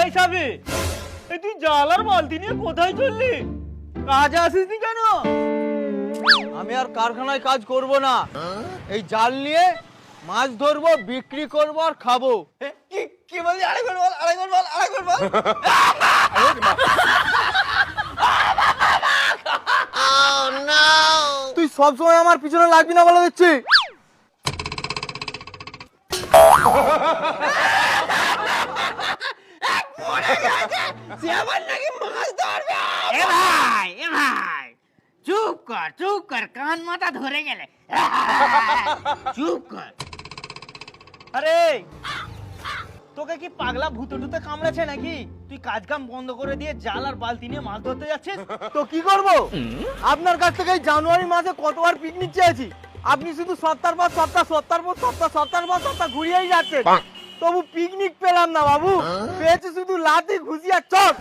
এই সাবি, এই তুই জাল আর বালতি নিয়ে কোথায় চললি? কাজে আসিসনি কেন? আমি আর কারখানায় কাজ করব না, এই জাল নিয়ে মাছ ধরবো, বিক্রি করবো আর খাবো। কি কি বললি? আরেকবার বল, আরেকবার বল, আরেকবার বল। তুই সবসময় আমার পিছনে লাগবি না বলে দিচ্ছি। এ ভাই চুপ কর, কান মাথা ধরে গেলে। চুপ কর। আরে তোকে কি পাগলা ভূতে টুতে কামড়েছে নাকি? তুই কাজ কাম বন্ধ করে দিয়ে জাল আর বালতি নিয়ে মাছ ধরতে যাচ্ছিস? তো কি করব? আপনার কাছ থেকে এই জানুয়ারি মাসে কতবার পিকনিক চেয়েছি, আপনি শুধু সপ্তাহ পর সপ্তাহ, সপ্তাহ পর সপ্তাহ ঘুরিয়েই যাচ্ছেন, তবু পিকনিক পেলাম না বাবু। পেয়েছি শুধু লাঠি, ঘুষি আর চট।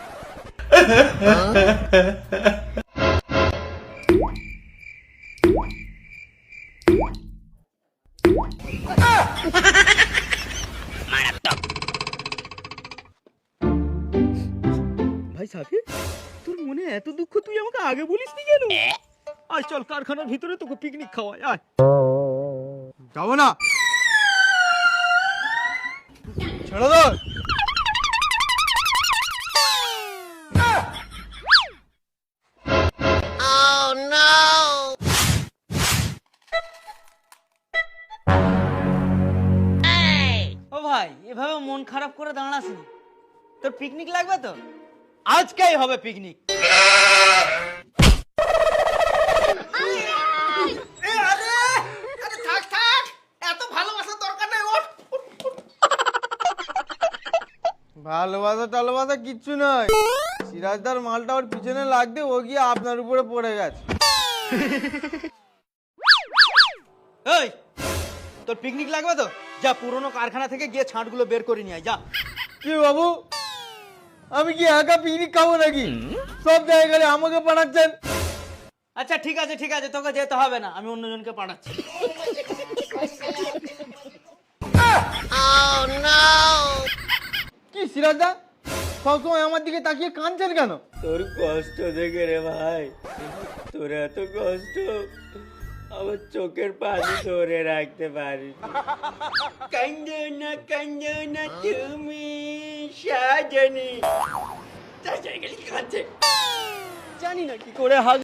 ভাই সাফি, তোর মনে এত দুঃখ, তুই আমাকে আগে বলিসনি কেন? আয় চল কারখানার ভিতরে তোকে পিকনিক খাওয়াই, আয়। যাবো না, ছেড়ে দাও। ও ভাই, এভাবে মন খারাপ করে দাঁড়াসনি। তোর পিকনিক লাগবে তো? আজকেই হবে পিকনিক। ভালোবাসা টালোবাসা কিচ্ছু নয়, সিরাজদার মালটা ওর পিছনে লাগতে ও গিয়ে আপনার উপরে পড়ে গেছে। এই, তোর পিকনিক লাগবে তো? যা পুরনো কারখানা থেকে গিয়ে ছাঁটগুলো বের করে নিয়ে আয়, যা। কি বাবু, আমি কি একা পিকনিক খাবো নাকি? সব জায়গায় আমাকে পাঠাচ্ছেন। আচ্ছা ঠিক আছে, ঠিক আছে, তোকে যেতে হবে না, আমি অন্যজনকে পাঠাচ্ছি। কি সিরাজদা, সবসময় আমার দিকে তাকিয়ে কাঁদছেন কেন? তোর কষ্ট দেখে রে ভাই, তোর এত কষ্ট আমার চোখের পানি ধরে রাখতে পারি। কান্দো না তুমি সাজনি। জানি না কি করে হাল